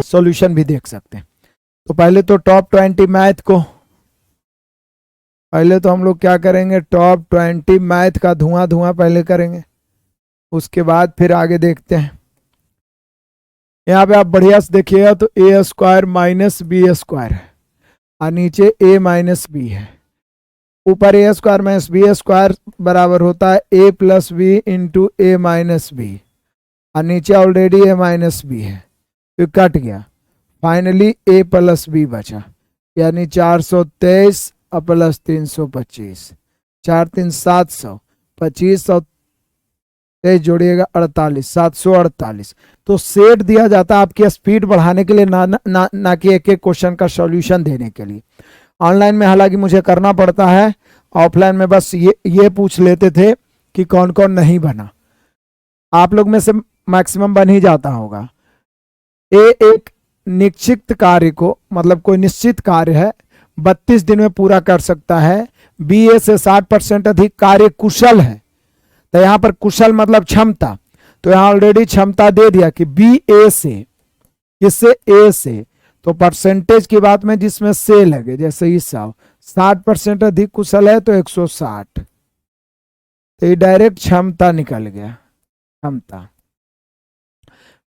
Solution भी देख सकते हैं। तो पहले तो टॉप 20 मैथ को, पहले तो हम लोग क्या करेंगे, टॉप 20 मैथ का धुआं धुआं पहले करेंगे, उसके बाद फिर आगे देखते हैं। यहाँ पे आप बढ़िया से देखिएगा तो ए स्क्वायर माइनस बी स्क्वायर है और नीचे ए माइनस बी है। ऊपर ए स्क्वायर माइनस बी स्क्वायर बराबर होता है ए प्लस बी इंटू ए माइनस बी और नीचे ऑलरेडी ए माइनस बी है तो कट गया। फाइनली ए प्लस बी बचा, यानी 423 प्लस 325, 4 3 700, 25 और 23 जोड़िएगा 48, 748। तो सेट दिया जाता है आपकी स्पीड बढ़ाने के लिए, ना कि एक एक क्वेश्चन का सॉल्यूशन देने के लिए। ऑनलाइन में हालांकि मुझे करना पड़ता है, ऑफलाइन में बस ये पूछ लेते थे कि कौन कौन नहीं बना। आप लोग में से मैक्सिमम बन ही जाता होगा। एक निश्चित कार्य को, मतलब कोई निश्चित कार्य है 32 दिन में पूरा कर सकता है। बी ए से 60% अधिक कार्य कुशल है, तो यहाँ पर कुशल मतलब क्षमता, तो यहाँ ऑलरेडी क्षमता दे दिया कि बी ए से, किससे, ए से, तो परसेंटेज की बात में जिसमें से लगे, जैसे इस 60% अधिक कुशल है तो 160, तो ये डायरेक्ट क्षमता निकल गया, क्षमता।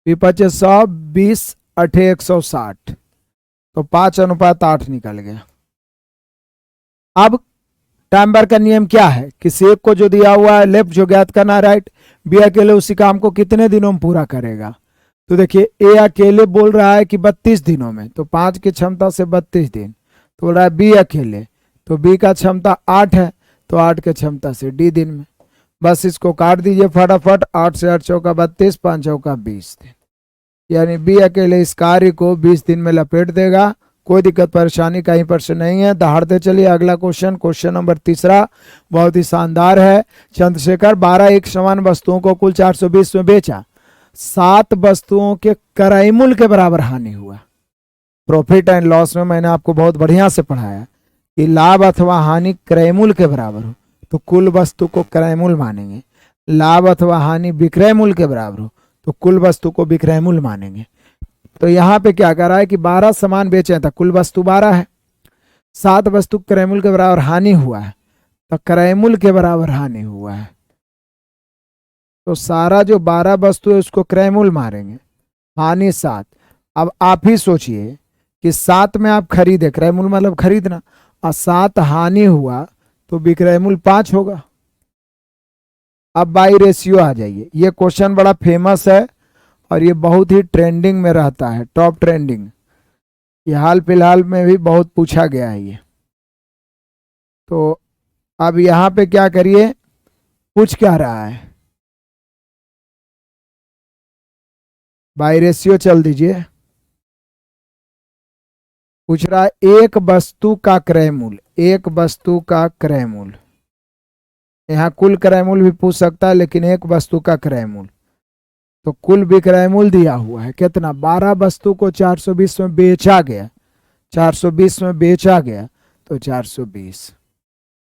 पीपचे 100, 20, 8, 160, तो 5:8 निकल गया। अब टाइमर का नियम क्या है, किसी एक को जो दिया हुआ है लेफ्ट जो ज्ञात करना राइट, बी अकेले उसी काम को कितने दिनों में पूरा करेगा। तो देखिए ए अकेले बोल रहा है कि 32 दिनों में, तो 5 की क्षमता से 32 दिन, तो बोल रहा है बी अकेले, तो बी का क्षमता 8 है, तो 8 के क्षमता से डी दिन में। बस इसको काट दीजिए फटाफट, 8 से 8 चौका 32, 5 चौका 20 दिन, यानी बी अकेले इस कार्य को 20 दिन में लपेट देगा। कोई दिक्कत परेशानी कहीं पर से नहीं है। दहाड़ते चलिए अगला क्वेश्चन, क्वेश्चन नंबर 3 बहुत ही शानदार है। चंद्रशेखर 12 एक समान वस्तुओं को कुल 420 में बेचा, 7 वस्तुओं के क्रय मूल्य के बराबर हानि हुआ। प्रॉफिट एंड लॉस में मैंने आपको बहुत बढ़िया से पढ़ाया कि लाभ अथवा हानि क्रय मूल्य के बराबर हो तो कुल वस्तु को क्रय मूल्य मानेंगे, लाभ अथवा हानि विक्रय मूल्य के बराबर हो तो कुल वस्तु को विक्रय मूल्य मानेंगे। तो यहाँ पे क्या कर रहा है कि 12 सामान बेचे था, कुल वस्तु 12 है, 7 वस्तु क्रय मूल्य के बराबर हानि हुआ है, तो क्रय मूल्य के बराबर हानि हुआ है, तो सारा जो 12 वस्तु है उसको क्रय मूल्य मारेंगे, हानि 7। अब आप ही सोचिए कि 7 में आप खरीदे, क्रय मूल्य मतलब खरीदना, और 7 हानि हुआ तो विक्रय मूल्य 5 होगा। अब बाई रेशियो आ जाइए, ये क्वेश्चन बड़ा फेमस है और ये बहुत ही ट्रेंडिंग में रहता है, टॉप ट्रेंडिंग, ये हाल फिलहाल में भी बहुत पूछा गया है ये। तो अब यहाँ पे क्या करिए, पूछ क्या रहा है, बाई रेशियो चल दीजिए, पूछ रहा है एक वस्तु का क्रय मूल्य, एक वस्तु का क्रय मूल्य, यहाँ कुल क्रय मूल्य भी पूछ सकता है लेकिन एक वस्तु का क्रय मूल्य, तो कुल विक्रय मूल्य दिया हुआ है कितना, 12 वस्तु को 420 में बेचा गया, 420 में बेचा गया तो 420,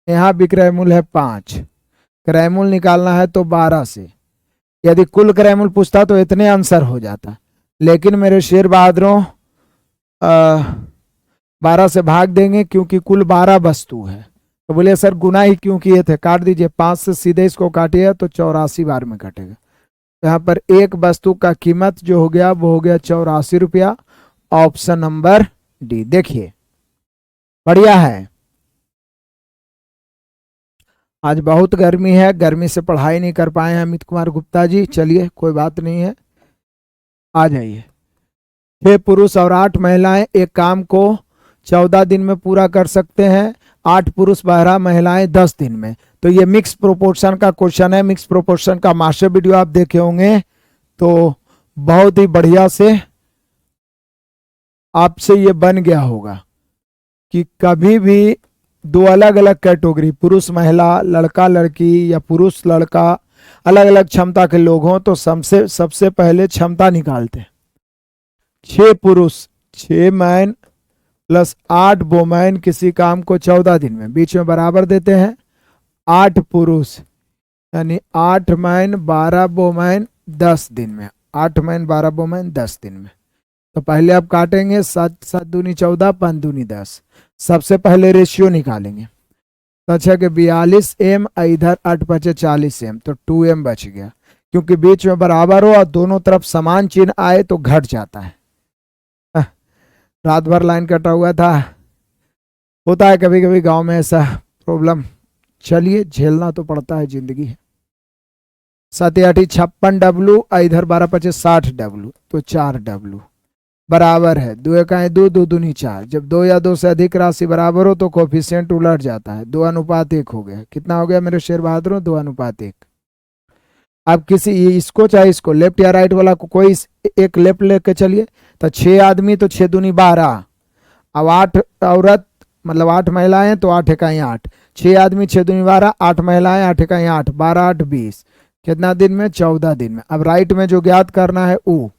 यहाँ विक्रय मूल्य है 5, क्रय मूल्य निकालना है तो 12 से, यदि कुल क्रय मूल्य पूछता तो इतने आंसर हो जाता, लेकिन मेरे शेर बहादुरों 12 से भाग देंगे क्योंकि कुल 12 वस्तु है। तो बोले सर गुना ही क्यों किए थे, काट दीजिए, 5 से सीधे इसको काटिए तो 84 बार में कटेगा। यहाँ पर एक वस्तु का कीमत जो हो गया वो हो गया 84 रुपया, ऑप्शन नंबर डी। देखिए बढ़िया है, आज बहुत गर्मी है, गर्मी से पढ़ाई नहीं कर पाए हैं अमित कुमार गुप्ता जी, चलिए कोई बात नहीं है, आ जाइए। 6 पुरुष और 8 महिलाएं एक काम को 14 दिन में पूरा कर सकते हैं, 8 पुरुष 12 महिलाएं 10 दिन में। तो ये मिक्स प्रोपोर्शन का क्वेश्चन है, मिक्स प्रोपोर्शन का मास्टर वीडियो आप देखे होंगे, तो बहुत ही बढ़िया से आपसे ये बन गया होगा कि कभी भी 2 अलग अलग कैटेगरी, पुरुष महिला, लड़का लड़की या पुरुष लड़का, अलग अलग क्षमता के लोग हों तो सबसे पहले क्षमता निकालते हैं। 6 पुरुष 6 मैन प्लस 8 वोमैन किसी काम को 14 दिन में, बीच में बराबर देते हैं, 8 पुरुष यानी 8 मैन 12 वोमैन 10 दिन में, 8 मैन 12 वोमैन 10 दिन में। तो पहले आप काटेंगे 7 7 दूनी 14, 5 दूनी 10। सबसे पहले रेशियो निकालेंगे। तो अच्छा कि 42m, इधर 8 बचे 40m, तो 2m बच गया। क्योंकि बीच में बराबर हो और दोनों तरफ समान चिन्ह आए तो घट जाता है। रात भर लाइन कटा हुआ था, होता है कभी कभी गांव में ऐसा प्रॉब्लम। चलिए, झेलना तो पड़ता है, जिंदगी है। 7 8 56W, इधर 12 5 60W, तो 4W बराबर है 2 1 2, 2 दूनी 4। जब 2 या 2 से अधिक राशि बराबर हो तो कोफिशिएंट उलट जाता है। 2:1 हो गया। कितना हो गया मेरे शेर बहादुर? 2:1। अब किसी इसको चाहे इसको, लेफ्ट या राइट वाला को कोई एक लेफ्ट लेके चलिए। तो 6 आदमी तो 6 दूनी 12। अब 8 औरत, मतलब 8 महिलाएं, तो 8 1 8। 6 आदमी 6 दूनी 12, 8 महिलाएं 8 1 8, 12 8 20। कितना दिन में? 14 दिन में। अब राइट में जो ज्ञात करना है वो,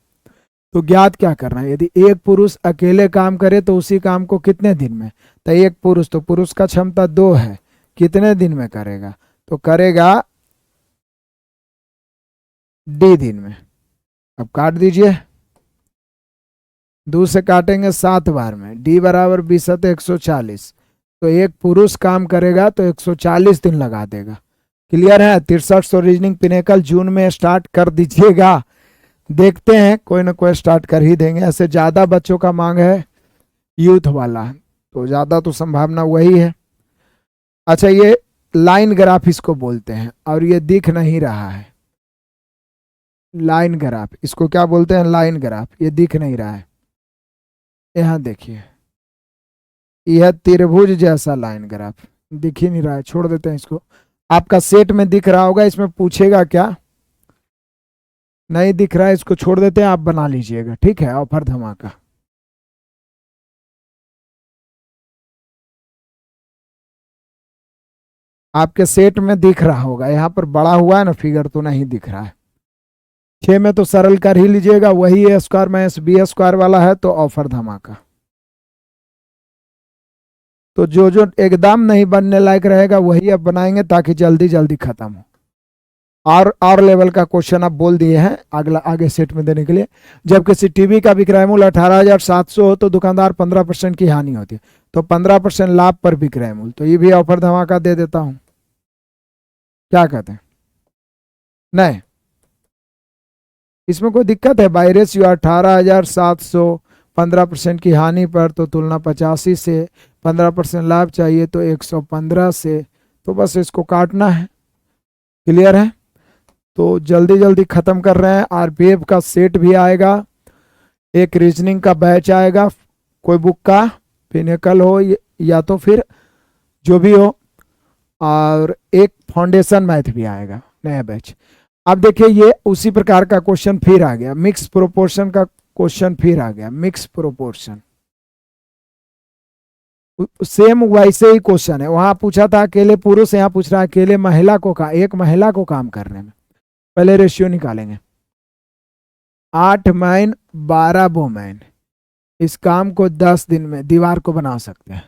तो ज्ञात क्या करना है? यदि एक पुरुष अकेले काम करे तो उसी काम को कितने दिन में? तो एक पुरुष, तो पुरुष का क्षमता 2 है, कितने दिन में करेगा? तो करेगा D दिन में। अब काट दीजिए, 2 से काटेंगे 7 बार में। D बराबर 20 140। तो एक पुरुष काम करेगा तो 140 दिन लगा देगा। क्लियर है? 63 रीजनिंग पिनेकल जून में स्टार्ट कर दीजिएगा। देखते हैं, कोई ना कोई स्टार्ट कर ही देंगे। ऐसे ज़्यादा बच्चों का मांग है यूथ वाला, तो ज़्यादा तो संभावना वही है। अच्छा, ये लाइन ग्राफ इसको बोलते हैं, और ये दिख नहीं रहा है। लाइन ग्राफ, इसको क्या बोलते हैं? Line graph. ये दिख नहीं रहा है, यहाँ देखिए, यह त्रिभुज जैसा लाइन ग्राफ दिख ही नहीं रहा है। छोड़ देते हैं इसको। आपका सेट में दिख रहा होगा, इसमें पूछेगा क्या? नहीं दिख रहा है, इसको छोड़ देते हैं, आप बना लीजिएगा, ठीक है? ऑफर धमाका। आपके सेट में दिख रहा होगा, यहाँ पर बड़ा हुआ है ना फिगर, तो नहीं दिख रहा है। 6 में तो सरल कर ही लीजिएगा, वही A square minus B square वाला है, तो ऑफर धमाका। तो जो जो एकदम नहीं बनने लायक रहेगा वही अब बनाएंगे, ताकि जल्दी जल्दी खत्म हो। और लेवल का क्वेश्चन आप बोल दिए हैं अगला आगे सेट में देने के लिए। जब किसी टीवी का विक्रय मूल्य 18,700 हो तो दुकानदार 15% की हानि होती है, तो 15% लाभ पर विक्रय मूल्य। तो ये भी ऑफर धमाका दे देता हूं। क्या कहते हैं? नहीं, इसमें कोई दिक्कत है? बाई रेशियो 18,700, 15% की हानि पर, तो तुलना 85 से, 15% लाभ चाहिए तो 115 से। तो बस इसको काटना है। क्लियर है? तो जल्दी जल्दी खत्म कर रहे हैं। आरपीएफ का सेट भी आएगा, एक रीजनिंग का बैच आएगा, कोई बुक का पिनेकल हो या तो फिर जो भी हो, और एक फाउंडेशन मैथ भी आएगा नया बैच। अब देखिए, ये उसी प्रकार का क्वेश्चन फिर आ गया, मिक्स प्रोपोर्शन का क्वेश्चन फिर आ गया। मिक्स प्रोपोर्शन सेम वैसे ही क्वेश्चन है। वहां पूछा था अकेले पुरुष, यहाँ पूछ रहा है अकेले महिला को का, एक महिला को काम करने में। पहले रेशियो निकालेंगे। 8 मैन 12 वोमेन, इस काम को 10 दिन में दीवार को बना सकते हैं।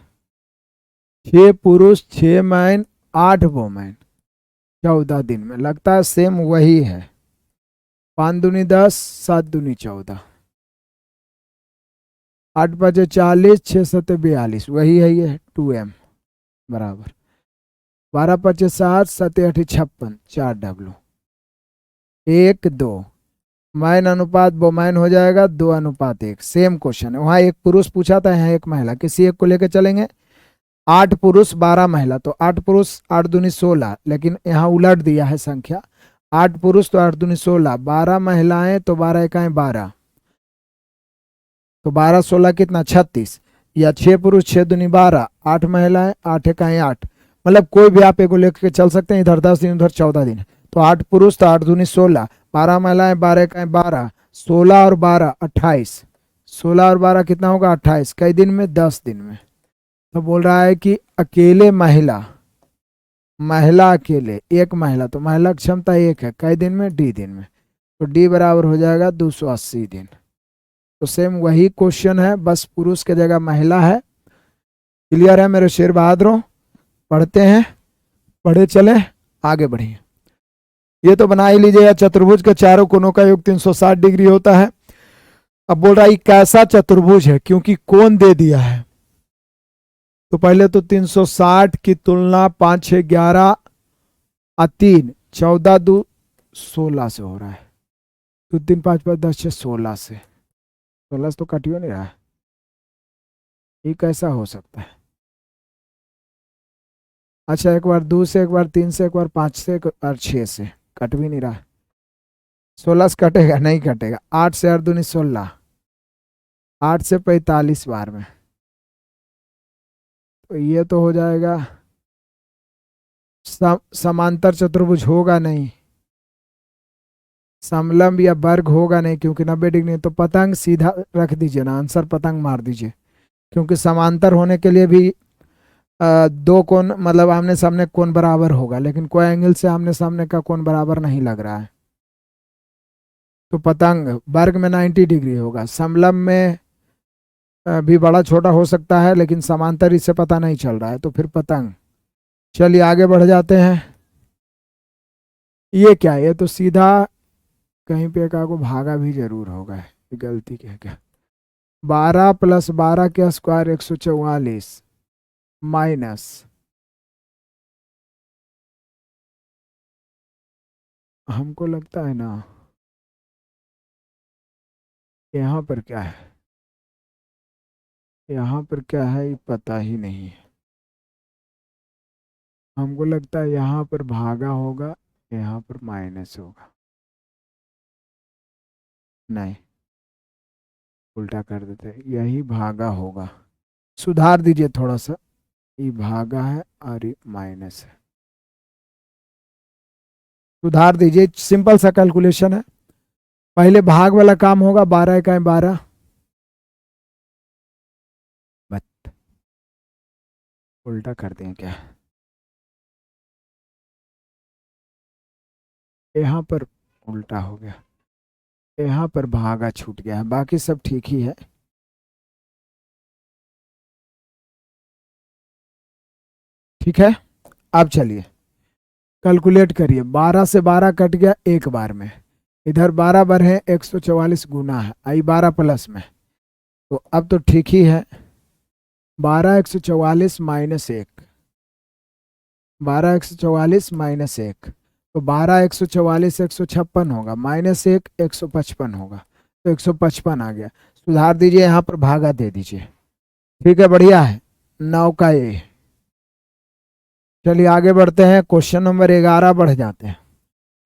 6 पुरुष 6 मैन 8 वोमेन 14 दिन में। लगता है सेम वही है। 5 दूनी 10, 7 दूनी 14, 8 5 40, 6 7 42, वही है ये 2m बराबर 12 5 60, 7 8 56, 4w। 1 2 मैन अनुपात वोमैन हो जाएगा 2:1। सेम क्वेश्चन है। वहां एक पुरुष पूछा था, यहाँ एक महिला। किसी एक को लेकर चलेंगे। 8 पुरुष 12 महिला, तो 8 पुरुष 8 दूनी 16, लेकिन यहाँ उलट दिया है संख्या। 8 पुरुष तो 8 दूनी 16, 12 महिलाएं तो 12 इकाई 12, तो 12 16 कितना 36, या 6 पुरुष 6 दूनी 12, 8 महिलाएं 8 इकाई 8। मतलब कोई भी आप एक को लेकर चल सकते हैं। इधर 10 दिन उधर 14 दिन। तो 8 पुरुष तो 8 दूनी 16, 12 महिलाएं 12 इकाई 12, 16 और 12 28, 16 और 12 कितना होगा 28। कई दिन में? 10 दिन में। तो बोल रहा है कि अकेले महिला अकेले एक महिला, तो महिला क्षमता 1 है, कई दिन में? D दिन में। तो D बराबर हो जाएगा 280 दिन। तो सेम वही क्वेश्चन है, बस पुरुष की जगह महिला है। क्लियर है मेरे शेर बहादुरों? पढ़ते हैं, पढ़े चले, आगे बढ़िए। ये तो बना ही लीजिएगा। चतुर्भुज के चारों कोनों का योग 360 डिग्री होता है। अब बोल रहा है कैसा चतुर्भुज है, क्योंकि कोण दे दिया है। तो पहले तो 360 की तुलना 5 6 11 और 3 14 2 16 से हो रहा है। 2 3 5 5 10 6 16 से, 16 से तो कटियो नहीं रहा है, ये कैसा हो सकता है? अच्छा, एक बार 2 से, एक बार 3 से, एक बार 5 से, एक बार 6 से, कट भी नहीं रहा है। 16 से कटेगा? नहीं कटेगा। 8 से 8 दूनी 16, 8 से 45 बार में, तो ये तो हो जाएगा समांतर चतुर्भुज होगा नहीं, समलंब या वर्ग होगा नहीं, क्योंकि 90 डिग्री। तो पतंग सीधा रख दीजिए ना, आंसर पतंग मार दीजिए, क्योंकि समांतर होने के लिए भी दो कोण मतलब आमने सामने कोण बराबर होगा, लेकिन कोई एंगल से आमने सामने का कोण बराबर नहीं लग रहा है। तो पतंग वर्ग में 90 डिग्री होगा, समलंब में भी बड़ा छोटा हो सकता है, लेकिन समांतर इससे पता नहीं चल रहा है, तो फिर पतंग। चलिए आगे बढ़ जाते हैं। ये क्या है? ये तो सीधा कहीं पे का को भागा भी जरूर होगा, गलती क्या? 12 + 12 का स्क्वायर 144 माइनस, हमको लगता है ना यहाँ पर क्या है, यहाँ पर क्या है ये पता ही नहीं है। हमको लगता है यहाँ पर भागा होगा, यहाँ पर माइनस होगा। नहीं, उल्टा कर देते हैं, यही भागा होगा। सुधार दीजिए थोड़ा सा, ये भागा है और ये माइनस है, सुधार दीजिए। सिंपल सा कैलकुलेशन है। पहले भाग वाला काम होगा, 12 इकाई 12, उल्टा कर दें क्या? यहाँ पर उल्टा हो गया, यहाँ पर भागा छूट गया है, बाकी सब ठीक ही है। ठीक है, अब चलिए कैलकुलेट करिए। 12 से 12 कट गया एक बार में, इधर 12 बार है 144 गुना है, आई 12 प्लस में, तो अब तो ठीक ही है। 12 144 माइनस 1, 12 144 माइनस 1, तो 12 144 156 होगा, माइनस 1 155 होगा, तो 155 आ गया। सुधार दीजिए, यहाँ पर भागा दे दीजिए। ठीक है, बढ़िया है। 9 का ये। चलिए आगे बढ़ते हैं, क्वेश्चन नंबर 11 बढ़ जाते हैं।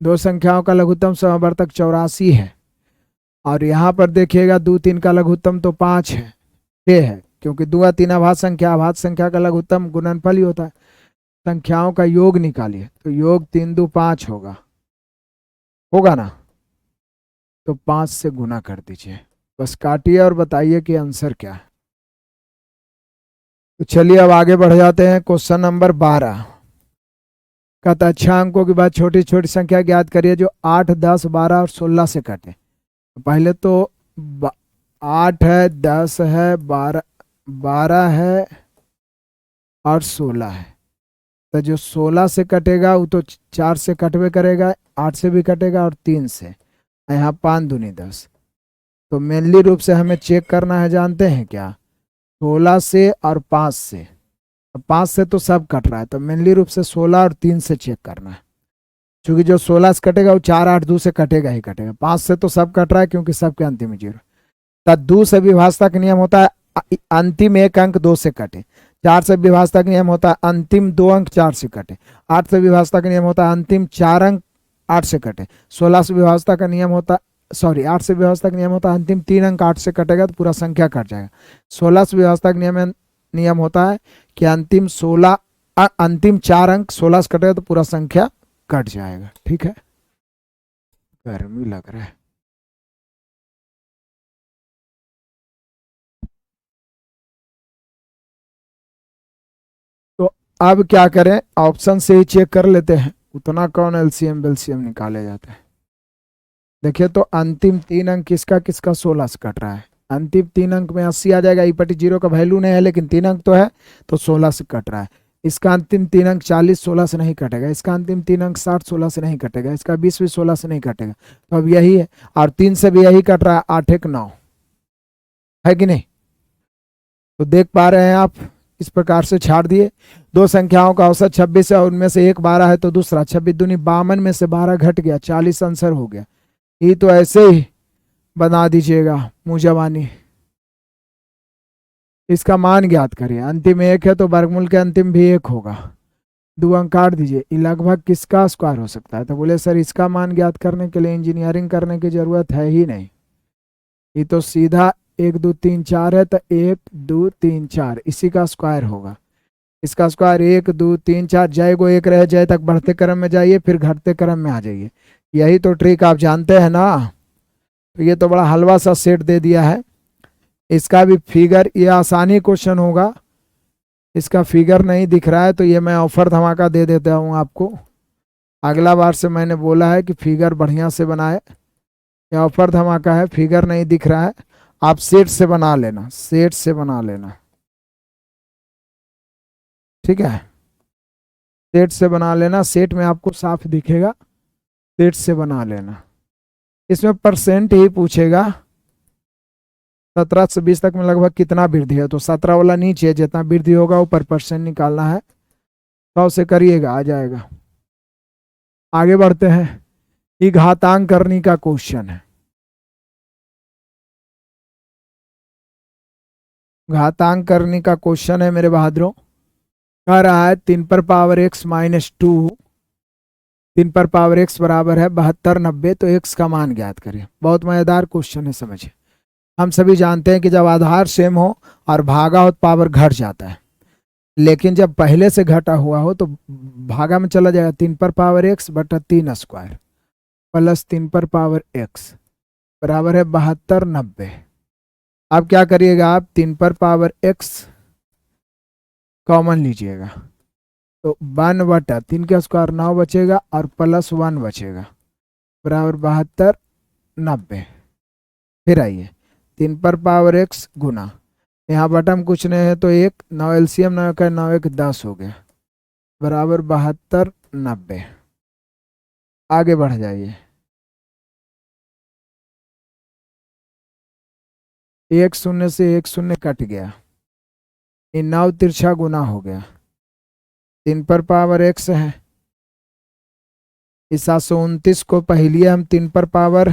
दो संख्याओं का लघुत्तम समवर्तक 84 है, और यहाँ पर देखिएगा 2 3 का लघुत्तम तो 5 है, 6 है, क्योंकि 2 3 अभाज्य संख्या का लघुत्तम गुणनफल ही होता है। संख्याओं का योग निकालिए, तो योग 3 2 5 होगा ना, तो 5 से गुना कर दीजिए। बस काटिए और बताइए कि आंसर क्या है। तो चलिए अब आगे बढ़ जाते हैं। क्वेश्चन नंबर 12 का अच्छा अंकों के बाद छोटी छोटी संख्या ज्ञात करिए जो 8 10 12 और 16 से कटे। पहले तो 8 है, 10 है, 12 है और 16 है। तो जो 16 से कटेगा वो तो 4 से कटवे करेगा, 8 से भी कटेगा और 3 से, यहाँ 5 दूनी 10। तो मेनली रूप से हमें चेक करना है, जानते हैं क्या, 16 से और 5 से। 5 से तो सब कट रहा है, तो मेनली रूप से 16 और 3 से चेक करना है, क्योंकि जो 16 से कटेगा वो 4 8 2 से कटेगा ही कटेगा। 5 से तो सब कट रहा है, क्योंकि सबके अंतिम में 0। तब 2 से विभाजता का नियम होता है अंतिम एक अंक 2 से कटे। 4 से विभाजता का नियम होता है अंतिम 2 अंक 4 से कटे। 8 से विभाजता का नियम होता है अंतिम 4 अंक 8 से कटे। 16 से विभाजता का नियम होता 8 से विभाजता का नियम होता है अंतिम 3 अंक 8 से कटेगा, तो पूरा संख्या कट जाएगा। 16 से विभाजता का नियम होता है कि अंतिम 4 अंक 16 से कटेगा, तो पूरा संख्या कट जाएगा। ठीक है, गर्मी लग रहा है। तो अब क्या करें, ऑप्शन से ही चेक कर लेते हैं, उतना कौन एलसीएम बेलसीएम निकाले जाते हैं। देखिए, तो अंतिम 3 अंक किसका किसका 16 से कट रहा है। अंतिम 3 अंक में 80 आ जाएगा, ईपटी 0 का वैल्यू नहीं है, लेकिन 3 अंक तो है, तो 16 से कट रहा है। इसका अंतिम 3 अंक 40 16 से नहीं कटेगा, इसका अंतिम 3 अंक 60 16 से नहीं कटेगा, इसका 20 भी 16 से नहीं कटेगा, तो अब यही है। और 3 से भी यही कट रहा है, 8 1 9, है कि नहीं? तो देख पा रहे हैं आप, इस प्रकार से छाड़ दिए। दो संख्याओं का औसत 26 है और उनमें से एक 12 है, तो दूसरा 26 दूनी 52 में से 12 घट गया, 40 आंसर हो गया। ये तो ऐसे ही बना दीजिएगा मुँह जवानी। इसका मान ज्ञात करिए, अंतिम एक है तो वर्गमूल के अंतिम भी एक होगा। 2 अंक काट दीजिए। ये लगभग किसका स्क्वायर हो सकता है? तो बोले सर इसका मान ज्ञात करने के लिए इंजीनियरिंग करने की जरूरत है ही नहीं, ये तो सीधा 1 2 3 4 है, तो 1 2 3 4 इसी का स्क्वायर होगा। इसका स्क्वायर 1 2 3 4, जय को एक रहे जय तक बढ़ते क्रम में जाइए, फिर घटते क्रम में आ जाइए। यही तो ट्रिक आप जानते हैं ना। तो ये तो बड़ा हलवा सा सेट दे दिया है। इसका भी फिगर, ये आसानी क्वेश्चन होगा। इसका फिगर नहीं दिख रहा है तो ये मैं ऑफर धमाका दे देता हूँ आपको। अगला बार से मैंने बोला है कि फिगर बढ़िया से बनाए। ये ऑफर धमाका है, फिगर नहीं दिख रहा है, आप सेट से बना लेना, सेट से बना लेना, ठीक है? सेट से बना लेना, सेट में आपको साफ दिखेगा, सेट से बना लेना। इसमें परसेंट ही पूछेगा। 17 से 20 तक में लगभग कितना वृद्धि है, तो 17 वाला नीचे, जितना वृद्धि होगा ऊपर परसेंट निकालना है। 100 से करिएगा, आ जाएगा। आगे बढ़ते हैं। ये घातांक करने का क्वेश्चन है। घातांक करने का क्वेश्चन है मेरे बहादुरों। कह रहा है 3 पर पावर x माइनस 2, 3 पर पावर x बराबर है 72 90, तो x का मान ज्ञात करें। बहुत मजेदार क्वेश्चन है, समझिए। हम सभी जानते हैं कि जब आधार सेम हो और भागा हो तो पावर घट जाता है, लेकिन जब पहले से घटा हुआ हो तो भागा में चला जाएगा। 3 पर पावर x बटा 3 स्क्वायर प्लस 3 पर पावर x बराबर है 72 90। अब क्या करिएगा आप, 3 पर पावर x कॉमन लीजिएगा, तो 1 बटा 3 का स्क्वायर 9 बचेगा और प्लस 1 बचेगा बराबर 72 90। फिर आइए 3 पर पावर x गुना, यहाँ बटम कुछ नहीं है तो 1, 9 एलसीएम 9 का 9 1 10 हो गया बराबर 72 90। आगे बढ़ जाइए। 1 0 से 1 0 कट गया, ये 9 तिरछा गुना हो गया। 3 पर पावर x है, इस 729 को पहले हम 3 पर पावर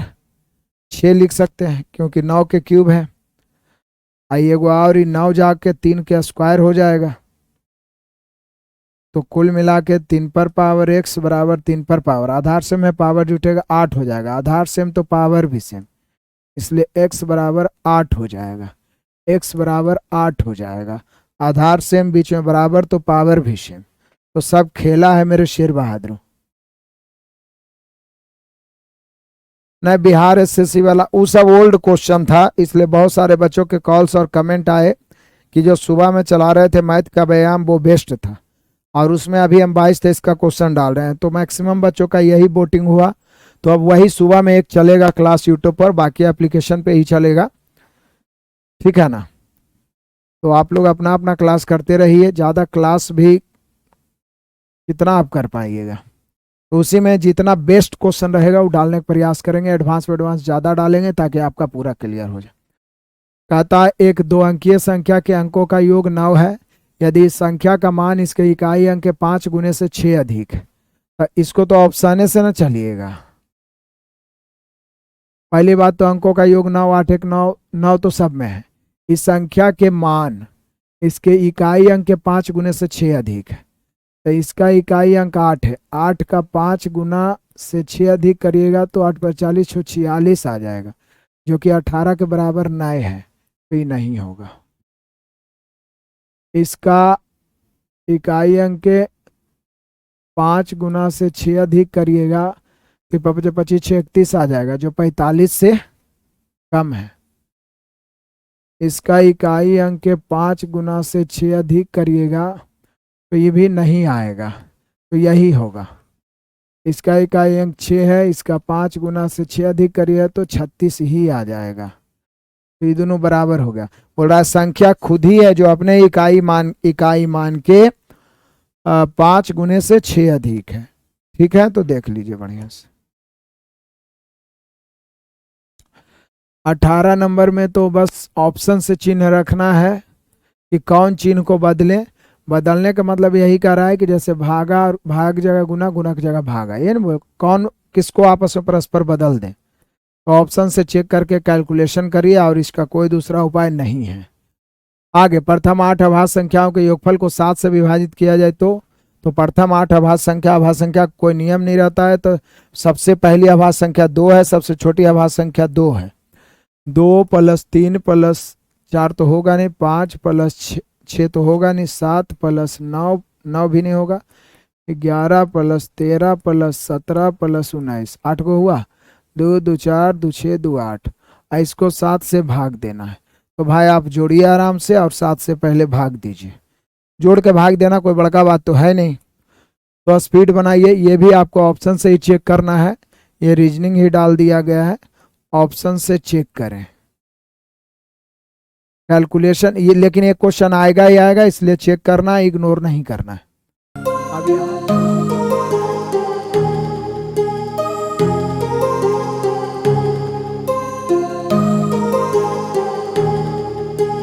6 लिख सकते हैं क्योंकि 9 के क्यूब है। आइए और 9 जाके 3 के स्क्वायर हो जाएगा, तो कुल मिला के 3 पर पावर x बराबर 3 पर पावर, आधार सेम है पावर जुटेगा 8 हो जाएगा, आधार सेम तो पावर भी सेम, इसलिए x बराबर 8 हो जाएगा, x बराबर 8 हो जाएगा। आधार सेम, बीच में बराबर, तो पावर भी सेम, तो सब खेला है मेरे शेर बहादुर। न बिहार एसएससी वाला वो सब ओल्ड क्वेश्चन था, इसलिए बहुत सारे बच्चों के कॉल्स और कमेंट आए कि जो सुबह में चला रहे थे मैथ का व्यायाम वो बेस्ट था, और उसमें अभी हम 22-23 का क्वेश्चन डाल रहे हैं, तो मैक्सिमम बच्चों का यही वोटिंग हुआ। तो अब वही सुबह में एक चलेगा क्लास यूट्यूब पर, बाकी एप्लीकेशन पे ही चलेगा, ठीक है ना? तो आप लोग अपना अपना क्लास करते रहिए, ज़्यादा क्लास भी कितना आप कर पाइएगा, तो उसी में जितना बेस्ट क्वेश्चन रहेगा वो डालने का प्रयास करेंगे। एडवांस में एडवांस ज़्यादा डालेंगे ताकि आपका पूरा क्लियर हो जाए। कहता है एक 2 अंकीय संख्या के अंकों का योग 9 है, यदि इस संख्या का मान इसके इकाई अंक के 5 गुने से 6 अधिक है, तो इसको तो ऑप्शन से ना चलिएगा। पहली बात तो अंकों का योग 9 8 1 9 9 तो सब में है। इस संख्या के मान इसके इकाई अंक के 5 गुने से 6 अधिक है, तो इसका इकाई अंक 8 है, 8 का 5 गुना से 6 अधिक करिएगा तो 8 पर 40 46 आ जाएगा, जो कि 18 के बराबर नए है, तो ये नहीं होगा। इसका इकाई अंक के 5 गुना से 6 अधिक करिएगा तो 25 6 31 आ जाएगा, जो 45 से कम है। इसका इकाई अंक के 5 गुना से 6 अधिक करिएगा तो ये भी नहीं आएगा, तो यही होगा। इसका इकाई अंक 6 है, इसका 5 गुना से 6 अधिक करिए तो 36 ही आ जाएगा, तो ये दोनों बराबर हो गया। बोल रहा है संख्या खुद ही है जो अपने इकाई मान के 5 गुने से 6 अधिक है, ठीक है? तो देख लीजिए बढ़िया से। 18 नंबर में तो बस ऑप्शन से चिन्ह रखना है कि कौन चिन्ह को बदलें। बदलने का मतलब यही कर रहा है कि जैसे भागा और भाग जगह गुना, गुना की जगह भागा, ये ना कौन किसको आपस में परस्पर बदल दें। तो ऑप्शन से चेक करके कैलकुलेशन करिए और इसका कोई दूसरा उपाय नहीं है। आगे प्रथम 8 अभाज्य संख्याओं के योगफल को 7 से विभाजित किया जाए तो प्रथम 8 अभाज्य संख्या कोई नियम नहीं रहता है। तो सबसे पहली अभाज्य संख्या 2 है, सबसे छोटी अभाज्य संख्या 2 है। 2 + 3 + 4 तो होगा नहीं, 5 + 6 तो होगा नहीं, 7 + 9 भी नहीं होगा, 11 + 13 + 17 + 19, 8 को हुआ। 2 2 4 2 6 2 8, इसको 7 से भाग देना है। तो भाई आप जोड़िए आराम से और 7 से पहले भाग दीजिए। जोड़ के भाग देना कोई बड़का बात तो है नहीं। तो स्पीड बनाइए, ये भी आपको ऑप्शन से ही चेक करना है, ये रीजनिंग ही डाल दिया गया है, ऑप्शन से चेक करें कैलकुलेशन। ये लेकिन एक क्वेश्चन आएगा ही आएगा, इसलिए चेक करना है, इग्नोर नहीं करना है।